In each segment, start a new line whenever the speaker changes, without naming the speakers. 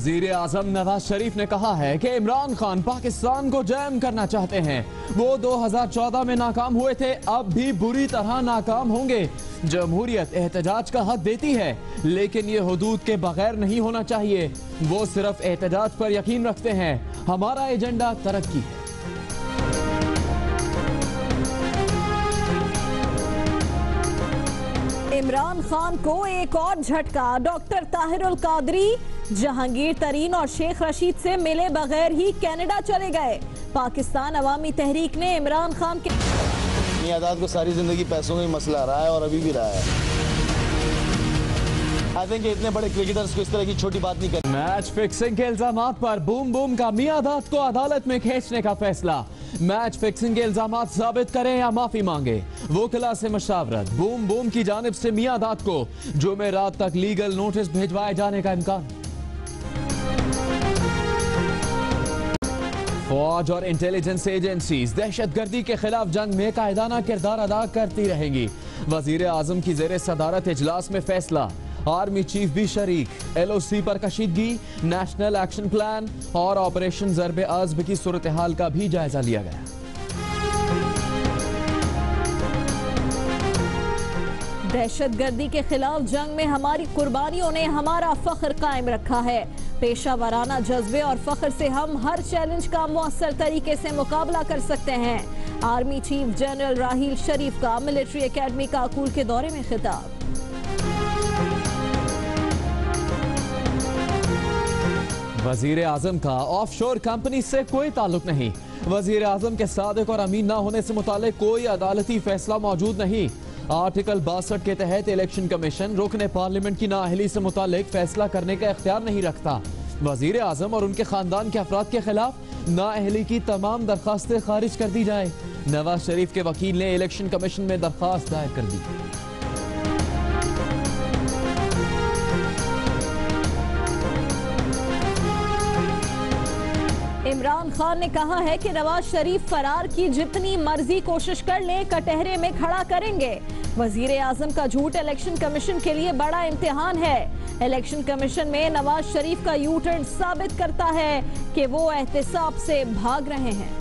वजीर आजम नवाज शरीफ ने कहा है कि इमरान खान पाकिस्तान को जैम करना चाहते हैं। वो 2014 में नाकाम हुए थे, अब भी बुरी तरह नाकाम होंगे। जमहूरियत एहतजाज का हक देती है, लेकिन ये हुदूद के बगैर नहीं होना चाहिए। वो सिर्फ एहतजाज पर यकीन रखते हैं। हमारा एजेंडा तरक्की है।
इमरान खान को एक और झटका। डॉक्टर ताहिरुल कादरी जहांगीर तरीन और शेख रशीद से मिले बगैर ही कनाडा चले गए। पाकिस्तान अवामी तहरीक ने इमरान खान के
मियादाद को सारी जिंदगी पैसों का ही मसला रहा है और अभी भी रहा है। आई थिंक इतने बड़े क्रिकेटर्स को इस तरह की छोटी बात नहीं करनी।
मैच फिक्सिंग के इल्जामात पर बूम बूम का मियादाद को अदालत में खींचने का फैसला। मैच फिक्सिंग के इल्जामात साबित करें या माफी मांगे, वोकला से मशावरत। बूम बूम की जानिब से मियादाद को जुमेरात तक लीगल नोटिस भिजवाए जाने का इम्कान। फौज और इंटेलिजेंस एजेंसीज दहशतगर्दी के खिलाफ जंग में कायदाना किरदार अदा करती रहेंगी। वजीर आजम की जेर सदारत इजलास में फैसला। आर्मी चीफ भी शरीक। LOC पर कशीदगी, नेशनल एक्शन प्लान और ऑपरेशन ज़रबे अज़्ब की सूरत हाल का भी जायजा लिया गया।
दहशतगर्दी के खिलाफ जंग में हमारी कुर्बानियों ने हमारा फख्र कायम रखा है। पेशा वाराना जज्बे और फख्र से हम हर चैलेंज का मुअस्सर तरीके से मुकाबला कर सकते हैं। आर्मी चीफ जनरल राहील शरीफ का मिलिट्री एकेडमी काकूल के दौरे में खिताब।
वजीर आजम का ऑफशोर कंपनी से कोई ताल्लुक नहीं। वजीर आजम के सादिक और अमीन न होने से मुतालिक कोई अदालती फैसला मौजूद नहीं। आर्टिकल 62 के तहत इलेक्शन कमीशन रुकने पार्लियामेंट की नाअहली से मुतालिक फैसला करने का इख्तियार नहीं रखता। वजीर आजम और उनके खानदान के अफराद के खिलाफ नाअहली की तमाम दरखास्तें खारिज कर दी जाए। नवाज शरीफ के वकील ने इलेक्शन कमीशन में दरखास्त दायर कर दी।
इमरान खान ने कहा है कि नवाज शरीफ फरार की जितनी मर्जी कोशिश कर ले, कटहरे में खड़ा करेंगे। वजीर आजम का झूठ इलेक्शन कमीशन के लिए बड़ा इम्तिहान है। इलेक्शन कमीशन में नवाज शरीफ का यू टर्न साबित करता है कि वो एहतिसाब से भाग रहे हैं।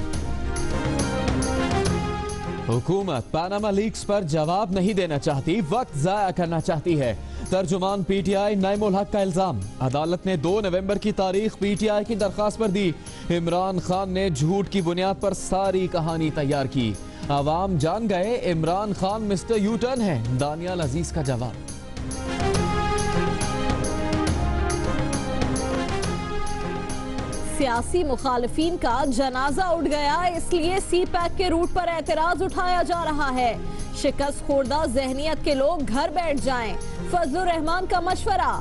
हुकूमत पनामा लीक्स पर जवाब नहीं देना चाहती, वक्त जाया करना चाहती है। तर्जुमान PTI नईमुल हक का इल्जाम। अदालत ने 2 नवंबर की तारीख PTI की दरखास्त पर दी। इमरान खान ने झूठ की बुनियाद पर सारी कहानी तैयार की। अवाम जान गए Imran Khan mister U turn है। दानियाल अजीज का जवाब।
सियासी मुखालिफिन का जनाजा उठ गया, इसलिए CPAC के रूट पर एतराज उठाया जा रहा है। शिकस्त खोरदा जहनियत के लोग घर बैठ जाएं। फजलुर रहमान का मशवरा।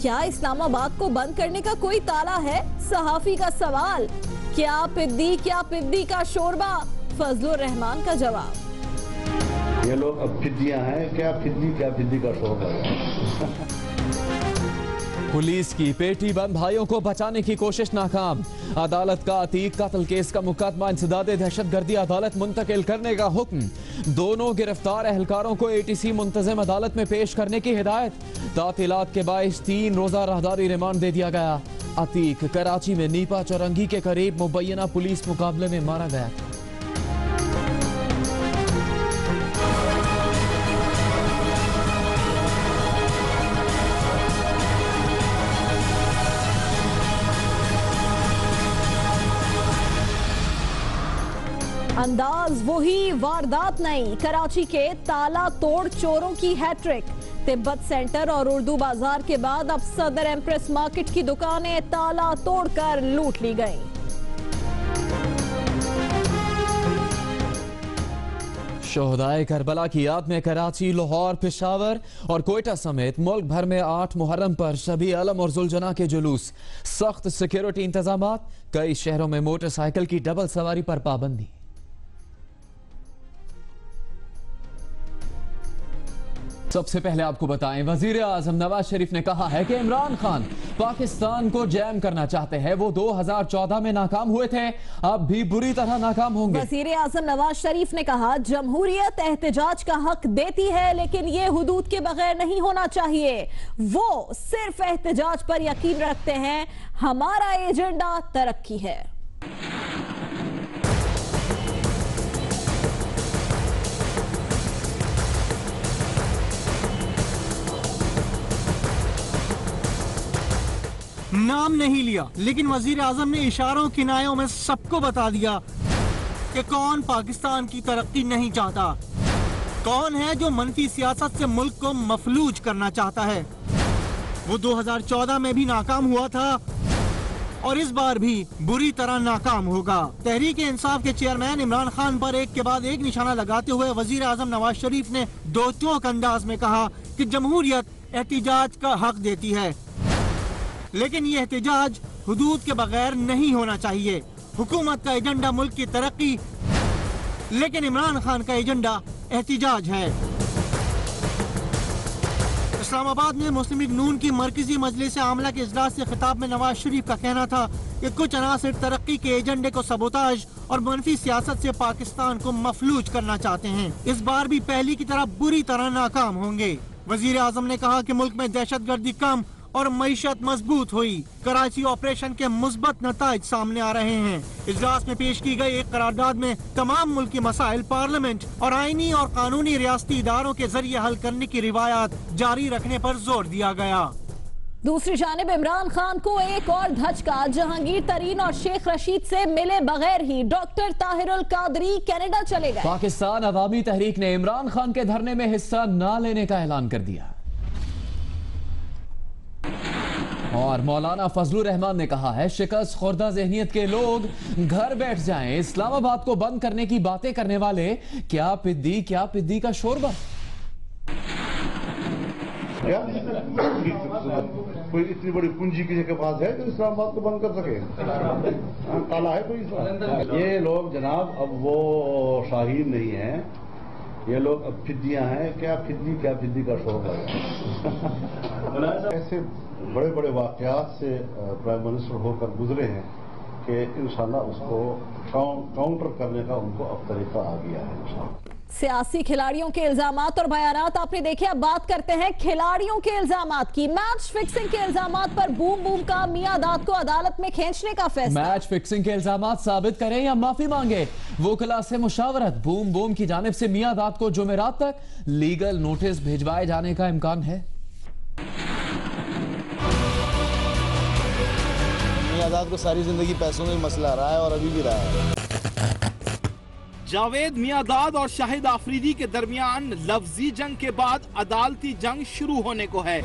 क्या इस्लामाबाद को बंद करने का कोई ताला है? सहाफी का सवाल। क्या पिद्दी का शोरबा? फजलुर रहमान का जवाब।
ये लोग अब फिद्दियां हैं। क्या फिद्दी का शोरबा है?
पुलिस की पेटी बंद भाइयों को बचाने की कोशिश नाकाम। अदालत का अतीक कत्ल केस का मुकदमा इंसदादे दहशतगर्दी अदालत मुंतकिल करने का हुक्म। दोनों गिरफ्तार एहलकारों को ATC मुंतज़िम अदालत में पेश करने की हिदायत। तातीलात के बाइस 3 रोजा राहदारी रिमांड दे दिया गया। अतीक कराची में नीपा चौरंगी के करीब मुबैना पुलिस मुकाबले में मारा गया था।
अंदाज वही, वारदात नहीं। कराची के ताला तोड़ चोरों की हैट्रिक। तिब्बत सेंटर और उर्दू बाजार के बाद अब सदर एम्प्रेस मार्केट की दुकानें ताला तोड़कर लूट ली गईं।
शोहदाए करबला की याद में कराची, लाहौर, पेशावर और कोयटा समेत मुल्क भर में 8 मुहर्रम पर शबी आलम और जुलजना के जुलूस। सख्त सिक्योरिटी इंतजामात। कई शहरों में मोटरसाइकिल की डबल सवारी पर पाबंदी। सबसे पहले आपको बताएं, वजीर आजम नवाज शरीफ ने कहा है कि इमरान खान पाकिस्तान को जैम करना चाहते हैं। वो 2014 में नाकाम हुए थे, अब भी बुरी तरह नाकाम होंगे।
वजीर आजम नवाज शरीफ ने कहा, जमहूरियत एहतजाज का हक देती है, लेकिन ये हुदूद के बगैर नहीं होना चाहिए। वो सिर्फ एहतजाज पर यकीन रखते हैं, हमारा एजेंडा तरक्की है।
नाम नहीं लिया, लेकिन वजीर आजम ने इशारों किनायों में सबको बता दिया कि कौन पाकिस्तान की तरक्की नहीं चाहता, कौन है जो मनफी सियासत से मुल्क को मफलूज करना चाहता है। वो 2014 में भी नाकाम हुआ था और इस बार भी बुरी तरह नाकाम होगा। तहरीक इंसाफ के चेयरमैन इमरान खान पर एक के बाद एक निशाना लगाते हुए वजीर आजम नवाज शरीफ ने दो टोक अंदाज में कहा कि जमहूरियत एहतिजाज का हक देती है, लेकिन ये एहतिजाज हुदूद के बगैर नहीं होना चाहिए। हुकूमत का एजेंडा मुल्क की तरक्की, लेकिन इमरान खान का एजेंडा एहतिजाज है। इस्लामाबाद में मुस्लिम लीग नून की मरकजी मजलिस आमला के इजलास से खिताब में नवाज शरीफ का कहना था कि कुछ अनासिर तरक्की के एजेंडे को सबोताज और मनफी सियासत से पाकिस्तान को मफलूज करना चाहते हैं। इस बार भी पहली की तरह बुरी तरह नाकाम होंगे। वजीर आजम ने कहा कि मुल्क में दहशतगर्दी कम और मईशत मजबूत हुई। कराची ऑपरेशन के मुस्बत नताइज सामने आ रहे हैं। इजलास में पेश की गई एक करारदाद में तमाम मुल्की मसाइल पार्लियामेंट और आईनी और कानूनी रियासती इदारों के जरिए हल करने की रिवायत जारी रखने पर जोर दिया गया।
दूसरी जानिब इमरान खान को एक और धचका। जहांगीर तरीन और शेख रशीद से मिले बगैर ही डॉक्टर ताहिरुल कादरी कनाडा चले गए।
पाकिस्तान अवामी तहरीक ने इमरान खान के धरने में हिस्सा न लेने का ऐलान कर दिया और मौलाना फजलुर रहमान ने कहा है, शिकस्त खुर्दा ज़हनियत के लोग घर बैठ जाएं। इस्लामाबाद को बंद करने की बातें करने वाले क्या पिद्दी का शोरबा।
क्या कोई इतनी बड़ी पूंजी किसी के पास है जो इस्लामाबाद को बंद कर सके? काला है कोई? ये लोग जनाब अब वो शाहीन नहीं है, ये लोग अब फिद्दियां हैं। क्या फिद्दी का शोर है। ऐसे बड़े बड़े वाकयात से प्राइम मिनिस्टर होकर गुजरे हैं कि इंशाल्लाह उसको काउंटर करने का उनको अब तरीका आ गया है।
सियासी खिलाड़ियों के इल्जामात और बयानात आपने देखे। अब बात करते हैं खिलाड़ियों के इल्जामात की। मैच फिक्सिंग के इल्जामात पर बूम का मियां दाद को अदालत में खींचने का फैसला।
मैच फिक्सिंग के इल्जामात साबित करें या माफी मांगे, वोकला से मुशावरत। बूम की जानिब से मियां दाद को जुमेरात तक लीगल नोटिस भिजवाए जाने का इम्कान है।
मियां दाद को सारी जिंदगी पैसों में मसला रहा है और अभी भी रहा है।
जावेद मियांदाद और शाहिद आफरीदी के दरमियान लफ्जी जंग के बाद अदालती जंग शुरू होने को है,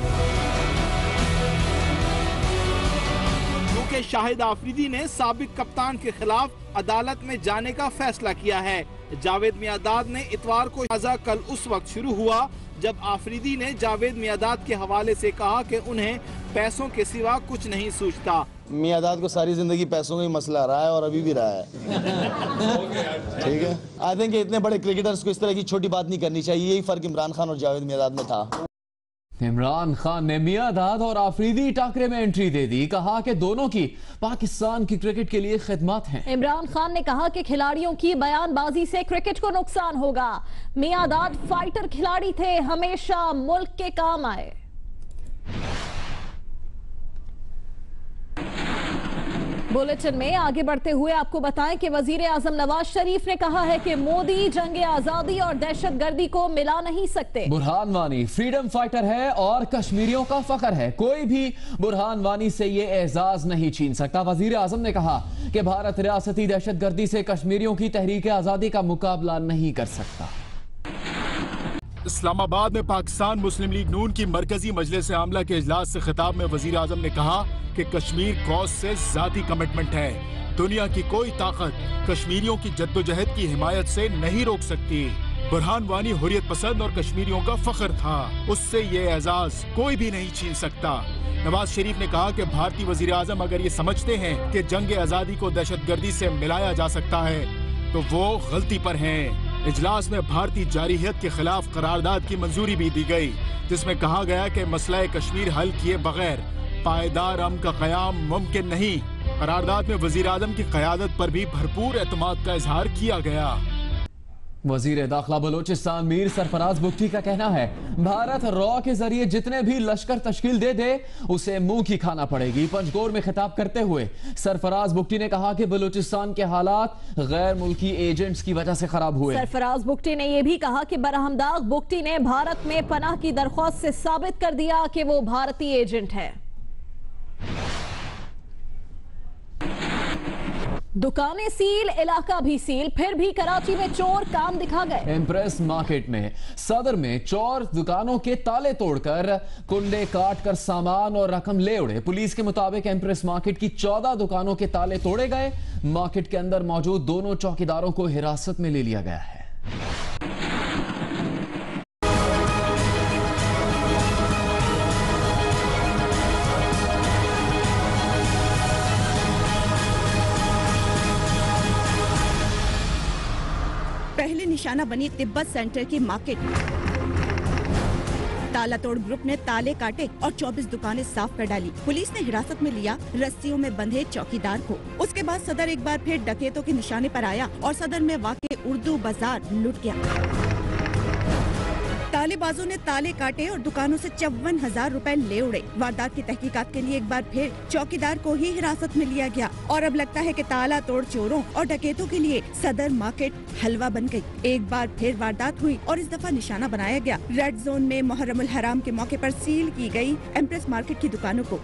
क्योंकि शाहिद आफरीदी ने साबिक कप्तान के खिलाफ अदालत में जाने का फैसला किया है। जावेद मियांदाद ने इतवार को कल उस वक्त शुरू हुआ जब आफरीदी ने जावेद मियांदाद के हवाले से कहा कि उन्हें पैसों के सिवा कुछ नहीं सूझता।
मियांदाद को सारी जिंदगी पैसों का ही मसला रहा है और अभी भी रहा है। ठीक है, आई थिंक इतने बड़े क्रिकेटर्स को इस तरह की छोटी बात नहीं करनी चाहिए। यही फर्क इमरान खान और जावेद मियांदाद में था।
इमरान खान ने मियांदाद और आफरीदी टाकरे में एंट्री दे दी। कहा कि दोनों की पाकिस्तान की क्रिकेट के लिए खिदमत है।
इमरान खान ने कहा कि खिलाड़ियों की बयानबाजी से क्रिकेट को नुकसान होगा। मियांदाद फाइटर खिलाड़ी थे, हमेशा मुल्क के काम आए। बुलेटिन में आगे बढ़ते हुए आपको बताएं कि वजीर आजम नवाज शरीफ ने कहा है कि मोदी जंग आजादी और दहशतगर्दी को मिला नहीं सकते।
बुरहान वानी फ्रीडम फाइटर है और कश्मीरियों का फख्र है। कोई भी बुरहान वानी से ये एजाज नहीं छीन सकता। वजीर आजम ने कहा कि भारत रियासती दहशतगर्दी से कश्मीरियों की तहरीक आजादी का मुकाबला नहीं कर सकता।
इस्लामाबाद में पाकिस्तान मुस्लिम लीग नून की मरकजी मजलिस आमला के इजलास से खिताब में वजीर आजम ने कहा कि कश्मीर कौस से जाती कमिटमेंट है। दुनिया की कोई ताकत कश्मीरियों की जद्दोजहद की हिमायत से नहीं रोक सकती। बुरहान वानी हुर्रियत पसंद और कश्मीरियों का फख्र था, उससे ये एजाज कोई भी नहीं छीन सकता। नवाज शरीफ ने कहा कि भारतीय वजीर आजम अगर ये समझते हैं कि जंग आजादी को दहशतगर्दी से मिलाया जा सकता है तो वो गलती पर हैं। इजलास में भारतीय जारहियत के खिलाफ करारदाद की मंजूरी भी दी गई, जिसमें कहा गया कि मसला कश्मीर हल किए बगैर पायदार अमन का क़याम मुमकिन नहीं। करारदाद में वजीर आज़म की क़यादत पर भी भरपूर एतमाद का इजहार किया गया।
वजीर दाखिला बलोचिस्तान मीर सरफराज बुगटी का कहना है, भारत रॉ के जरिए जितने भी लश्कर तश्कील दे दे उसे मुंह की खाना पड़ेगी। पंजगोर में खिताब करते हुए सरफराज बुगटी ने कहा कि बलूचिस्तान के हालात गैर मुल्की एजेंट्स की वजह से खराब हुए।
सरफराज बुगटी ने यह भी कहा कि बरहमदाग बुगटी ने भारत में पनाह की दरख्वास्त से साबित कर दिया कि वो भारतीय एजेंट है। दुकानें सील, इलाका भी सील, फिर भी कराची में चोर काम दिखा गए।
इम्प्रेस मार्केट में सदर में चोर दुकानों के ताले तोड़कर कुंडे काटकर सामान और रकम ले उड़े। पुलिस के मुताबिक इम्प्रेस मार्केट की 14 दुकानों के ताले तोड़े गए। मार्केट के अंदर मौजूद दोनों चौकीदारों को हिरासत में ले लिया गया है।
पहले निशाना बनी तिब्बत सेंटर की मार्केट। ताला तोड़ ग्रुप ने ताले काटे और 24 दुकानें साफ कर डाली। पुलिस ने हिरासत में लिया रस्सियों में बंधे चौकीदार को। उसके बाद सदर एक बार फिर डकैतों के निशाने पर आया और सदर में वाक़े उर्दू बाजार लुट गया। तालेबाजों ने ताले काटे और दुकानों से 54,000 रुपए ले उड़े। वारदात की तहकीकात के लिए एक बार फिर चौकीदार को ही हिरासत में लिया गया और अब लगता है कि ताला तोड़ चोरों और डकैतों के लिए सदर मार्केट हलवा बन गई। एक बार फिर वारदात हुई और इस दफा निशाना बनाया गया। रेड जोन में मुहर्रमुल हराम के मौके पर सील की गई एम्प्रेस मार्केट की दुकानों को।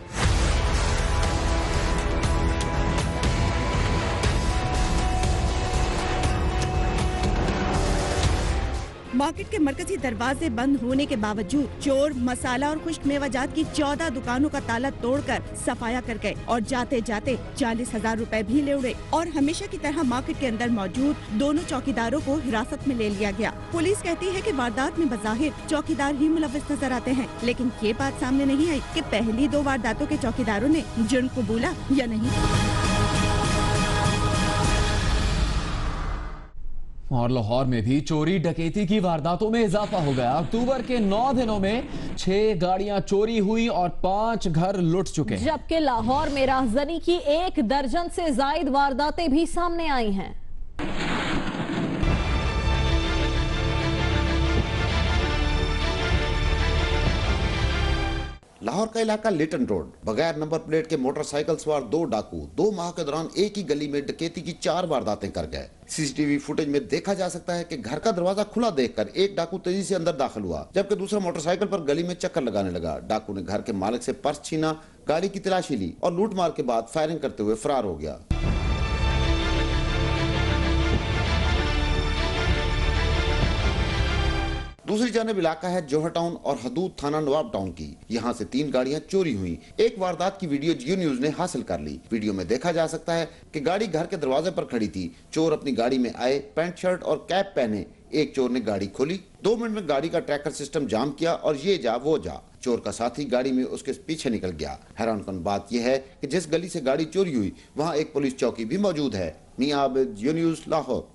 मार्केट के मरकजी दरवाजे बंद होने के बावजूद चोर मसाला और खुश्क मेवाजात की 14 दुकानों का ताला तोड़कर सफाया कर गए और जाते जाते 40,000 रुपए भी ले उड़े। और हमेशा की तरह मार्केट के अंदर मौजूद दोनों चौकीदारों को हिरासत में ले लिया गया। पुलिस कहती है कि वारदात में बज़ाहिर चौकीदार ही मुलव्विस नजर आते हैं, लेकिन ये बात सामने नहीं आई कि पहली 2 वारदातों के चौकीदारों ने जुर्म कबूला या नहीं।
और लाहौर में भी चोरी डकैती की वारदातों में इजाफा हो गया। अक्टूबर के 9 दिनों में 6 गाड़ियां चोरी हुई और 5 घर लुट चुके हैं।
जबकि लाहौर में राहजनी की 1 दर्जन से जायद वारदातें भी सामने आई हैं।
लाहौर का इलाका लिटन रोड, बगैर नंबर प्लेट के मोटरसाइकिल सवार 2 डाकू 2 माह के दौरान एक ही गली में डकैती की 4 वारदातें कर गए। सीसीटीवी फुटेज में देखा जा सकता है कि घर का दरवाजा खुला देखकर एक डाकू तेजी से अंदर दाखिल हुआ, जबकि दूसरा मोटरसाइकिल पर गली में चक्कर लगाने लगा। डाकू ने घर के मालिक से पर्स छीना, गाड़ी की तलाशी ली और लूटमार के बाद फायरिंग करते हुए फरार हो गया। दूसरी जानिब इलाका है जौहर टाउन और हदूद थाना नवाब टाउन की। यहाँ से 3 गाड़ियाँ चोरी हुई। एक वारदात की वीडियो जियो न्यूज ने हासिल कर ली। वीडियो में देखा जा सकता है कि गाड़ी घर के दरवाजे पर खड़ी थी। चोर अपनी गाड़ी में आए, पैंट शर्ट और कैप पहने। एक चोर ने गाड़ी खोली, 2 मिनट में गाड़ी का ट्रैकर सिस्टम जाम किया और ये जा वो जा। चोर का साथी गाड़ी में उसके पीछे निकल गया। हैरानकुन बात यह है कि जिस गली से गाड़ी चोरी हुई वहाँ एक पुलिस चौकी भी मौजूद है। मियां आबिद, जियो न्यूज, लाहौर।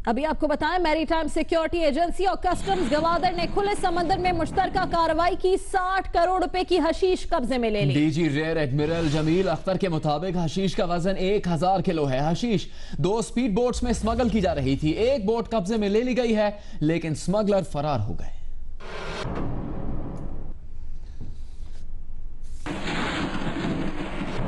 अभी आपको बताएं, मैरीटाइम सिक्योरिटी एजेंसी और कस्टम्स गवादर ने खुले समंदर में मुश्तरका कार्रवाई की। 60 करोड़ रुपए की हशीश कब्जे में ले ली।
DG rear admiral Jameel Akhtar के मुताबिक हशीश का वजन 1000 किलो है। हशीश 2 स्पीड बोट्स में स्मगल की जा रही थी। एक बोट कब्जे में ले ली गई है, लेकिन स्मगलर फरार हो गए।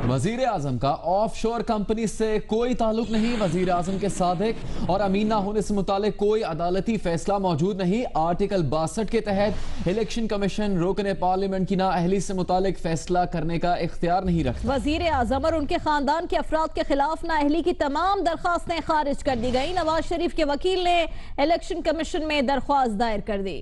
वजीर आजम का ऑफशोर कंपनी से कोई ताल्लुक नहीं। वजीर आजम के सादिक और अमीन ना होने से मुतालिक कोई अदालती फैसला मौजूद नहीं। आर्टिकल 62 के तहत इलेक्शन कमीशन रुकने पार्लियामेंट की नाअहली से मुतालिक फैसला करने का इख्तियार नहीं रखता।
वजीर आजम और उनके खानदान के अफराद के खिलाफ नाअहली की तमाम दरख्वास्तें खारिज कर दी गई। नवाज शरीफ के वकील ने इलेक्शन कमीशन में दरख्वास्त दायर कर दी।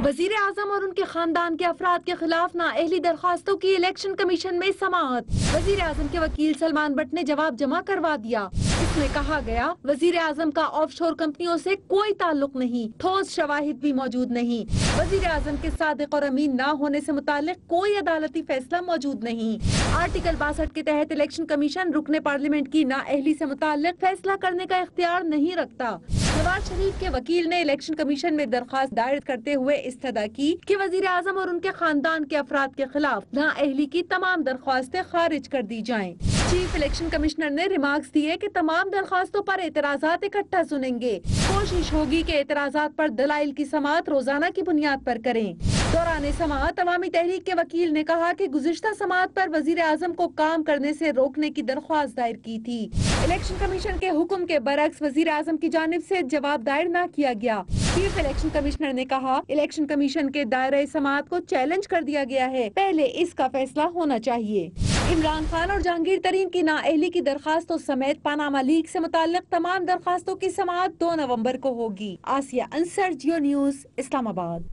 वजीर आजम और उनके खानदान के अफराद के खिलाफ नाअहली दरखास्तों की इलेक्शन कमीशन में समाअत। वजीर आजम के वकील सलमान बट ने जवाब जमा करवा दिया। इसमें कहा गया वजीर आजम का ऑफशोर कंपनियों से कोई ताल्लुक नहीं, ठोस शवाहिद भी मौजूद नहीं। वजीर आजम के सादिक और अमीन ना होने से मुतालिक कोई अदालती फैसला मौजूद नहीं। आर्टिकल 62 के तहत इलेक्शन कमीशन रुकने पार्लियामेंट की नाअहली से मुतालिक फैसला करने का इख्तियार नहीं रखता। नवाज शरीफ के वकील ने इलेक्शन कमीशन में दरख्वास्त दायर करते हुए इस्तदा की कि वजीर आजम और उनके खानदान के अफराद के खिलाफ नाअहली की तमाम दरख्वास्तें खारिज कर दी जाएं। चीफ इलेक्शन कमिश्नर ने रिमार्क्स दिए कि तमाम दरख्वास्तों पर एतराजात इकट्ठा सुनेंगे। कोशिश होगी कि एतराजात पर दलाइल की समाअत रोजाना की बुनियाद पर करें। दौरान समाअत अवामी तहरीक के वकील ने कहा कि गुज़िश्ता समाअत पर वजीर आजम को काम करने से रोकने की दरख्वास्त दायर की थी। इलेक्शन कमीशन के हुक्म के बरक्स वजीर आजम की जानिब से जवाब दायर न किया गया। चीफ इलेक्शन कमिश्नर ने कहा इलेक्शन कमीशन के दायरे समाअत को चैलेंज कर दिया गया है, पहले इसका फैसला होना चाहिए। इमरान खान और जहांगीर तरीन की नाअहली की दरखास्तों समेत पनामा लीक से मुताल्लिक तमाम दरखास्तों की समाअत 2 नवंबर को होगी। आसिया अंसर, जियो न्यूज़, इस्लामाबाद।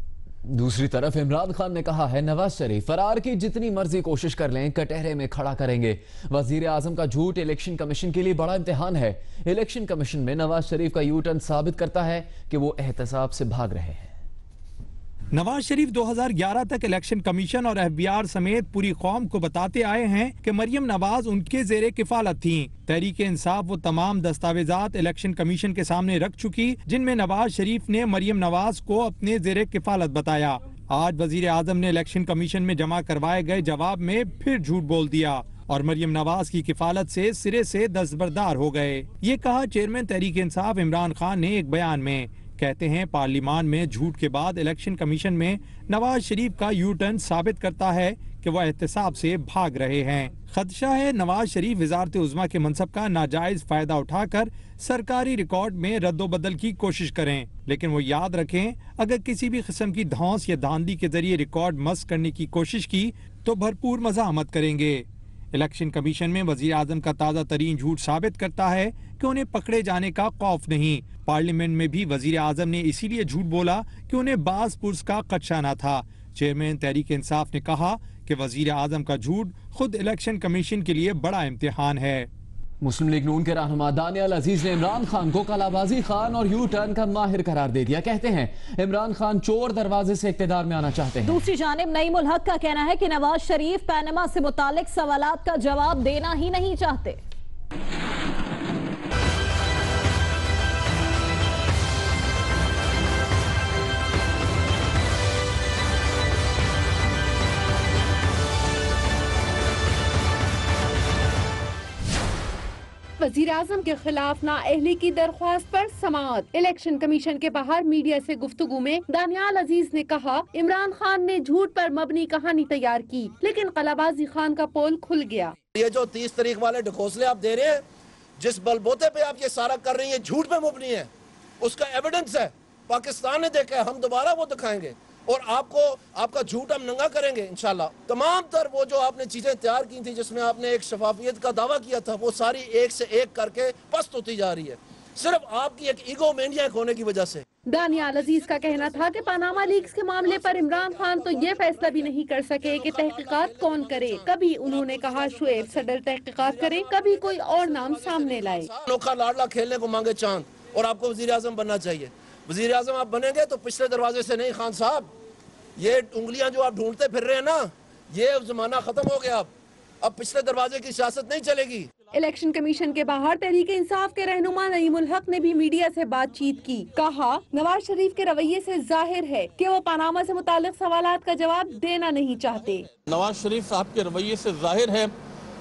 दूसरी तरफ इमरान खान ने कहा है नवाज शरीफ फरार की जितनी मर्जी कोशिश कर लें कटहरे में खड़ा करेंगे। वजीर आजम का झूठ इलेक्शन कमीशन के लिए बड़ा इम्तिहान है। इलेक्शन कमीशन में नवाज शरीफ का यू टर्न साबित करता है कि वो एहतसाब से भाग रहे हैं।
नवाज शरीफ 2011 तक इलेक्शन कमीशन और FBI समेत पूरी कौम को बताते आए हैं कि मरियम नवाज उनके जेरे किफालत थीं। तहरीक इंसाफ वो तमाम दस्तावेजात इलेक्शन कमीशन के सामने रख चुकी जिनमें नवाज शरीफ ने मरियम नवाज को अपने जेरे किफालत बताया। आज वजीर आजम ने इलेक्शन कमीशन में जमा करवाए गए जवाब में फिर झूठ बोल दिया और मरियम नवाज की किफालत से सिरे से दस्तबरदार हो गए। ये कहा चेयरमैन तहरीक इंसाफ इमरान खान ने एक बयान में। कहते हैं पार्लियामान में झूठ के बाद इलेक्शन कमीशन में नवाज शरीफ का यू टर्न साबित करता है कि वह एहतसाब से भाग रहे हैं। खदशा है नवाज शरीफ वजारत उज़्मा के मनसब का नाजायज फायदा उठाकर सरकारी रिकॉर्ड में रद्दोबदल की कोशिश करें, लेकिन वो याद रखें अगर किसी भी किस्म की धौंस या धांधली के जरिए रिकॉर्ड मस्क करने की कोशिश की तो भरपूर मज़ाहमत करेंगे। इलेक्शन कमीशन में वजीर आजम का ताज़ा तरीन झूठ साबित करता है कि उन्हें पकड़े जाने का खौफ नहीं। पार्लियामेंट में भी वजीर आजम ने इसीलिए झूठ बोला कि उन्हें बास पुर्स का खदशा न था। चेयरमैन तहरीक इंसाफ ने कहा कि वजीर आजम का झूठ खुद इलेक्शन कमीशन के लिए बड़ा इम्तिहान है।
मुस्लिम लीग नून के रहनुमा दानियाल अजीज ने इमरान खान को कलाबाजी खान और यू टर्न का माहिर करार दे दिया। कहते हैं इमरान खान चोर दरवाजे से इक्तिदार में आना चाहते हैं।
दूसरी जानिब नईमुल हक का कहना है कि नवाज शरीफ पैनमा से मुतालिक सवालात का जवाब देना ही नहीं चाहते।
वजीर आजम के खिलाफ नाअहली की दरख्वास्त पर समाअत। इलेक्शन कमीशन के बाहर मीडिया से गुफ्तगू में दानियाल अजीज ने कहा इमरान खान ने झूठ पर मबनी कहानी तैयार की, लेकिन कलाबाजी खान का पोल खुल गया।
ये जो 30 तारीख वाले ढकोसले आप दे रहे हैं, जिस बलबोते पे आप ये सारा कर रही है, झूठ पे मबनी है, उसका एविडेंस है, पाकिस्तान ने देखा है, हम दोबारा वो दिखाएंगे और आपको आपका झूठ हम नंगा करेंगे इंशाल्लाह। तमाम तर वो जो आपने चीजें तैयार की थी जिसमें आपने एक शफाफियत का दावा किया था, वो सारी एक से एक करके पस्त होती जा रही है, सिर्फ आपकी एक ईगो मैनियक होने की वजह से।
दानियाल अजीज का कहना था कि पनामा लीक्स के मामले पर इमरान खान तो ये फैसला भी नहीं कर सके कि तहकीकात कौन करे। कभी उन्होंने कहा शुएब सदर तहकीकात करे, कभी कोई और नाम सामने लाए।
अनोखा लाडला खेलने को मांगे चांद और आपको वजीर आजम बनना चाहिए। वजीर आजम आप बनेंगे तो पिछले दरवाजे से नहीं, खान साहब ये उंगलियां जो आप ढूंढते फिर रहे हैं ना, ये जमाना खत्म हो गया। अब पिछले दरवाजे की सियासत नहीं चलेगी।
इलेक्शन कमीशन के बाहर तहरीक इंसाफ के रहनुमा नईमुल हक ने भी मीडिया से बातचीत की। कहा नवाज शरीफ के रवैये से जाहिर है कि वो पनामा से मुतालिक सवालात का जवाब देना नहीं चाहते।
नवाज शरीफ साहब के रवैये से जाहिर है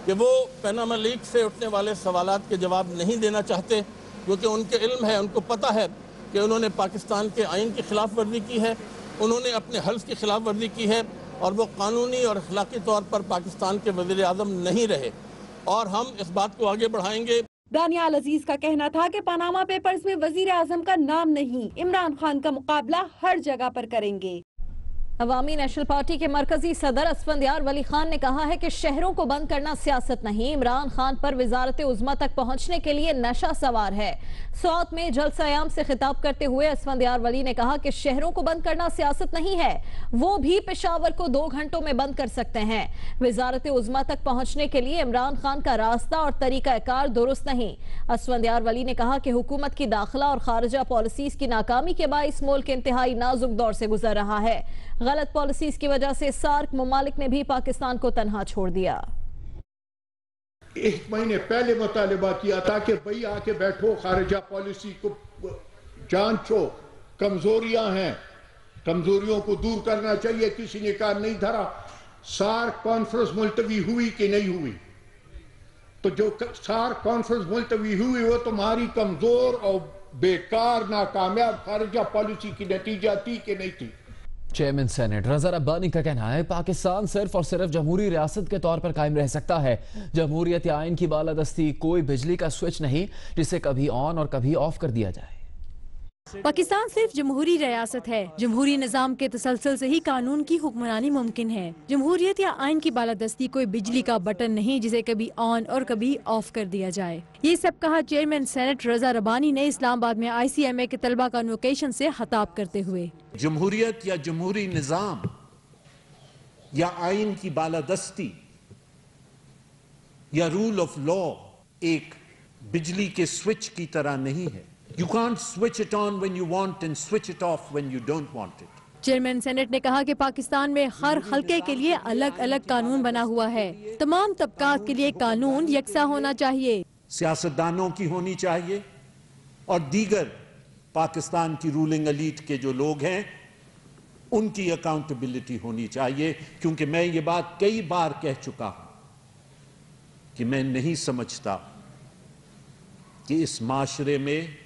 कि वो पनामा लीक से उठने वाले सवालात के जवाब नहीं देना चाहते, क्योंकि उनके इल्म है, उनको पता है कि उन्होंने पाकिस्तान के आइन की खिलाफ वर्जी की है, उन्होंने अपने हल्फ की खिलाफ वर्जी की है और वो कानूनी और अखलाकी तौर पर पाकिस्तान के वज़ीर आज़म नहीं रहे और हम इस बात को आगे बढ़ाएंगे।
दानियाल अजीज का कहना था कि पनामा पेपर्स में वजीर आजम का नाम नहीं, इमरान खान का मुकाबला हर जगह पर करेंगे।
अवामी नेशनल पार्टी के मरकजी सदर असफंदियार वली खान ने कहा है कि शहरों को बंद करना सियासत नहीं, इमरान खान पर वजारत उज़्मा तक पहुंचने के लिए नशा सवार है। सौत में जलसायाम से खिताब करते हुए असफंदियार वली ने कहा कि शहरों को बंद करना सियासत नहीं है, वो भी पेशावर को 2 घंटों में बंद कर सकते हैं। वजारत उज़्मा तक पहुंचने के लिए इमरान खान का रास्ता और तरीकाकार दुरुस्त नहीं। असफंदियार वली ने कहा कि हुकूमत की दाखिला और खारजा पॉलिसीज की नाकामी के बाइस मुल्क इंतहाई नाजुक दौर से गुजर रहा है। गलत पॉलिसीज की वजह से सार्क ममालिक ने भी पाकिस्तान को तन्हा छोड़ दिया।
1 महीने पहले मुतालिबा किया था कि भाई आके बैठो, खारजा पॉलिसी को जांचो, कमजोरियां हैं, कमजोरियों को दूर करना चाहिए। किसी ने काम नहीं धरा। सार्क कॉन्फ्रेंस मुलतवी हुई कि नहीं हुई? तो जो सार्क कॉन्फ्रेंस मुलतवी हुई वो तुम्हारी कमजोर और बेकार नाकामयाब खारजा पॉलिसी की नतीजा थी कि नहीं थी?
चेयरमैन सेनेट रजा रब्बानी का कहना है पाकिस्तान सिर्फ और सिर्फ जमहूरी रियासत के तौर पर कायम रह सकता है। जमहूरियत या आइन की बालादस्ती कोई बिजली का स्विच नहीं जिसे कभी ऑन और कभी ऑफ कर दिया जाए।
पाकिस्तान सिर्फ जमहूरी रियासत है। जमहूरी निज़ाम के तसलसल से ही कानून की हुक्मरानी मुमकिन है। जमहूरियत या आइन की बालादस्ती कोई बिजली का बटन नहीं जिसे कभी ऑन और कभी ऑफ कर दिया जाए। ये सब कहा चेयरमैन सेनेट रजा रब्बानी ने इस्लामाबाद में ICMA के तलबा कन्वोकेशन से खिताब करते हुए।
जमहूरियत या जमहूरी निज़ाम या आइन की बालादस्ती या रूल ऑफ लॉ एक बिजली के स्विच की तरह नहीं है। You can't switch it on when you want and switch it off when you don't want it.
Chairman senate ने कहा कि पाकिस्तान में हर हलके के लिए अलग अलग कानून बना हुआ है। तमाम तबकात के लिए कानून यकसा होना चाहिए।
सियासतदानों की होनी चाहिए और दीगर पाकिस्तान की रूलिंग एलीट के जो लोग हैं उनकी अकाउंटेबिलिटी होनी चाहिए, क्योंकि मैं ये बात कई बार कह चुका हूं कि मैं नहीं समझता कि इस माशरे में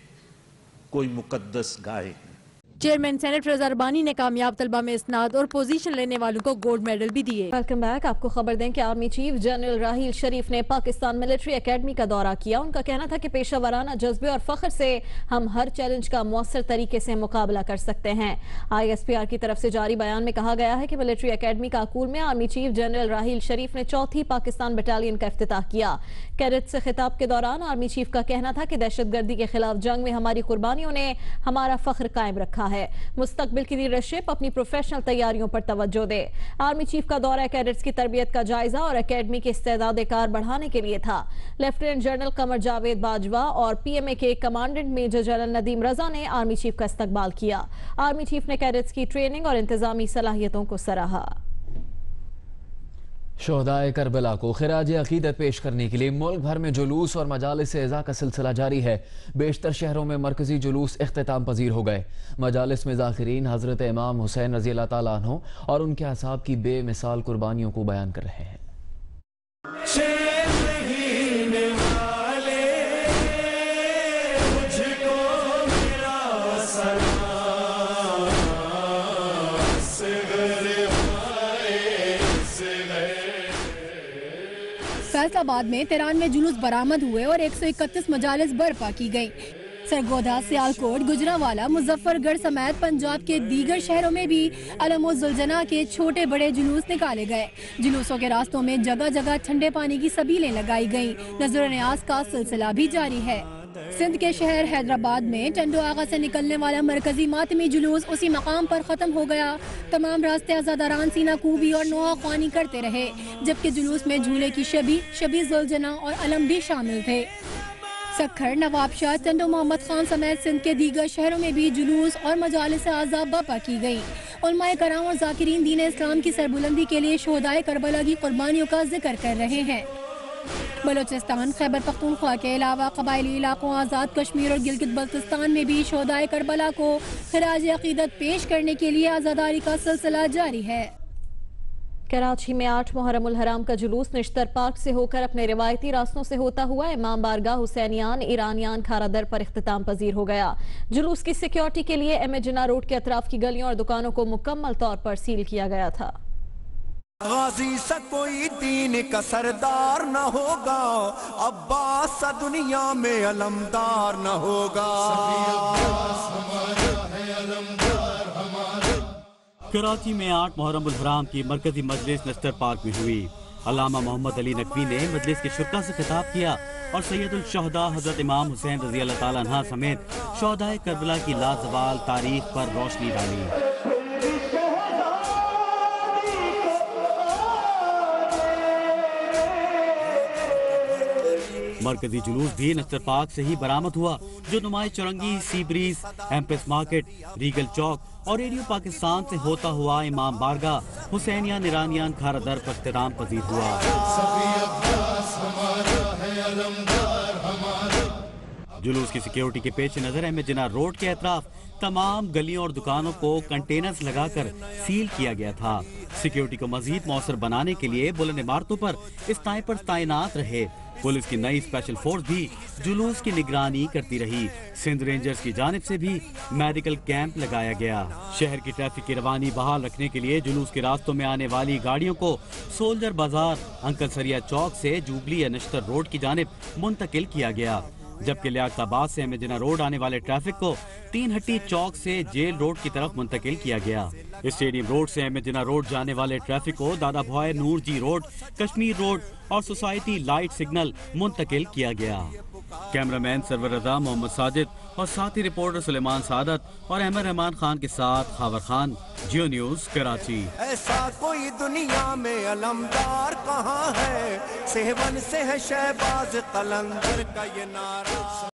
कोई मुकद्दस गाय है।
चेयरमैन सेनेट रजा रब्बानी ने कामयाब तलबा में इस्नाद और पोजीशन लेने वालों को गोल्ड मेडल भी दिए।
Welcome back. आपको खबर दें कि आर्मी चीफ जनरल राहील शरीफ ने पाकिस्तान मिलिट्री एकेडमी का दौरा किया। उनका कहना था कि पेशा जज्बे और फख्र से हम हर चैलेंज का मौसर तरीके से मुकाबला कर सकते हैं। ISPR की तरफ से जारी बयान में कहा गया है कि मिलिट्री एकेडमी काकूल में आर्मी चीफ जनरल राहील शरीफ ने 4थी पाकिस्तान बटालियन का इफ्तिताह किया। कैडेट से खिताब के दौरान आर्मी चीफ का कहना था कि दहशतगर्दी के खिलाफ जंग में हमारी कुर्बानियों ने हमारा फख्र कायम रखा है। मुस्तकबिल की लीडरशिप अपनी प्रोफेशनल तैयारियों पर तवज्जो दे। आर्मी चीफ का दौरा कैडेट्स की तरबियत का जायजा और एकेडमी के इस्तेदाद कार बढ़ाने के लिए था। लेफ्टिनेंट जनरल कमर जावेद बाजवा और PMA के कमांडेंट मेजर जनरल नदीम रजा ने आर्मी चीफ का इस्तकबाल किया। आर्मी चीफ ने कैडेट्स की ट्रेनिंग और इंतजामी सलाहियतों को सराहा।
शोहदाए करबला को खिराज अकीदत पेश करने के लिए मुल्क भर में जुलूस और मजालिस एज़ा का सिलसिला जारी है। बेशतर शहरों में मरकजी जुलूस इख्तिताम पजीर हो गए। मजालिस में ज़ाकिरीन हज़रत इमाम हुसैन रज़ी अल्लाह ताला अन्हु और उनके असहाब की बेमिसाल कुर्बानियों को बयान कर रहे हैं।
फैसलाबाद में 93 जुलूस बरामद हुए और 131 मजालिस बर्पा की गई। सरगोधा, सियालकोट, गुजरांवाला, मुजफ्फरगढ़ समेत पंजाब के दीगर शहरों में भी अलम-उज़-ज़ुलजना के छोटे बड़े जुलूस निकाले गए। जुलूसों के रास्तों में जगह जगह ठंडे पानी की सबीलें लगाई गयी। नजर न्याज का सिलसिला भी जारी है। सिंध के शहर हैदराबाद में टंडो आगा से निकलने वाला मरकजी मातमी जुलूस उसी मकाम पर खत्म हो गया। तमाम रास्ते आज़ादारान सीना कूबी और नोहा ख्वानी करते रहे, जबकि जुलूस में झूले की शबी ज़ुलजना और अलम भी शामिल थे। सक्खर, नवाबशाह, टंडो मोहम्मद खान समेत सिंध के दीगर शहरों में भी जुलूस और मजालिस आज़ा बर्पा की गई। उलमाए कराम और ज़ाकिरीन दीन इस्लाम की सरबुलंदी के लिए शोहदाए करबला की कुर्बानियों का जिक्र कर रहे हैं। बलोचिस्तान, खैबर पख्तूनख्वा के अलावा कबायली इलाकों आज़ाद कश्मीर और गिलगित बल्तिस्तान में भी शोहदाए करबला को खिराज अकीदत पेश करने के लिए आज़ादारी का सिलसिला जारी है।
कराची में 8 मुहर्रम उल हराम का जुलूस निश्तर पार्क से होकर अपने रिवायती रास्तों से होता हुआ इमाम बारगाह हुसैनियान ईरानियान खारादर पर इख्तिताम पजीर हो गया। जुलूस की सिक्योरिटी के लिए एम ए जिन्ना रोड के अतराफ की गलियों और दुकानों को मुकम्मल तौर पर सील किया गया था।
गाजी सा कोई दीन का सरदार न होगा, अब्बास सा दुनिया में अलमदार न होगा।
कराची में 8 मुहर्रम उल हराम की मरकजी मजलिस नस्तर पार्क में हुई। अल्लामा मोहम्मद अली नकवी ने मजलिस के शुरा से खिताब किया और सैयदुल शहदा हजरत इमाम हुसैन रज़ी अल्लाह ताला अन्हा समेत शहदाए करबला की लाजवाल तारीख पर रोशनी डाली। मरकजी जुलूस भी नस्तर पार्क से ही बरामद हुआ, जो Numaish Chowrangi, sea breeze, Empress Market, Regal Chowk और रेडियो पाकिस्तान से होता हुआ इमाम बारगाह हुसैनिया निरानियान खारादर पर इख्तिताम पजीर हुआ। जुलूस की सिक्योरिटी के पेश नजर अहमद जिना रोड के अतराफ तमाम गलियों और दुकानों को कंटेनर्स लगाकर सील किया गया था। सिक्योरिटी को मजीद मौसर बनाने के लिए बुलंद इमारतों पर स्नाइपर्स तैनात रहे। पुलिस की नई स्पेशल फोर्स भी जुलूस की निगरानी करती रही। सिंध रेंजर्स की जानिब से भी मेडिकल कैंप लगाया गया। शहर की ट्रैफिक की रवानी बहाल रखने के लिए जुलूस के रास्तों में आने वाली गाड़ियों को सोल्जर बाजार, अंकल सरिया चौक से जुबली या नश्तर रोड की जानिब मुंतकिल किया गया, जबकि लियाकताबाद से अहमद जिना रोड आने वाले ट्रैफिक को तीन हट्टी चौक से जेल रोड की तरफ मुंतकिल किया गया। स्टेडियम रोड से अहमद जिना रोड जाने वाले ट्रैफिक को दादा भॉय नूर जी रोड, कश्मीर रोड और सोसाइटी लाइट सिग्नल मुंतकिल किया गया। कैमरामैन सरवर रजा, मोहम्मद साजिद और साथी रिपोर्टर सुलेमान सादत और अहमद रहमान खान के साथ खावर खान, जियो न्यूज कराची।
ऐसा कोई दुनिया में अलमदार कहाँ है, सेवन से है शहबाज कलंदर का ये नारा।